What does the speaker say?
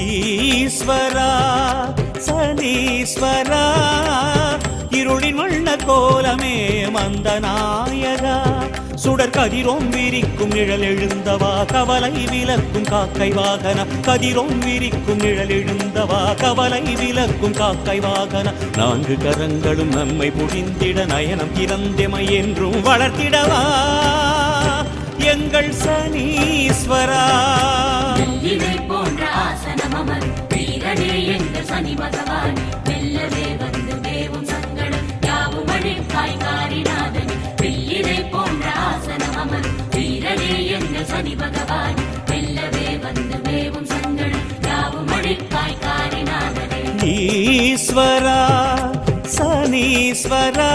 ஈஸ்வரா சனீஸ்வரா இருளின் வண்ண கோலமே மந்த நாயகா சுடர் கதிரோம் விரிக்கும் நிழல் எழுந்தவா கவலை விலக்கும் காக்கை வாகன கதிரோம் விரிக்கும் நிழல் எழுந்தவா கவலை விலக்கும் காக்கை வாகன நான்கு கரங்களும் நம்மை புரிந்திட நயனம் திறந்தெமை என்றும் வளர்த்திடவா எங்கள் சனீஸ்வரா போன்ற ஆசனம் அமர் வீரனே எங்கள் சனி பகவான் வெல்லவே வந்து வேவும் சங்கடம் யாவும் அழிப்பாய் காரிநாதன் வெள்ளிரை போன்ற ஆசனம் அமர் வீரனே எங்கள் சனி பகவான் வெல்லவே வந்து வேவும் சங்கடம் யாவும் அழிப்பாய் காரிநாதன் ஈஸ்வரா சனீஸ்வரா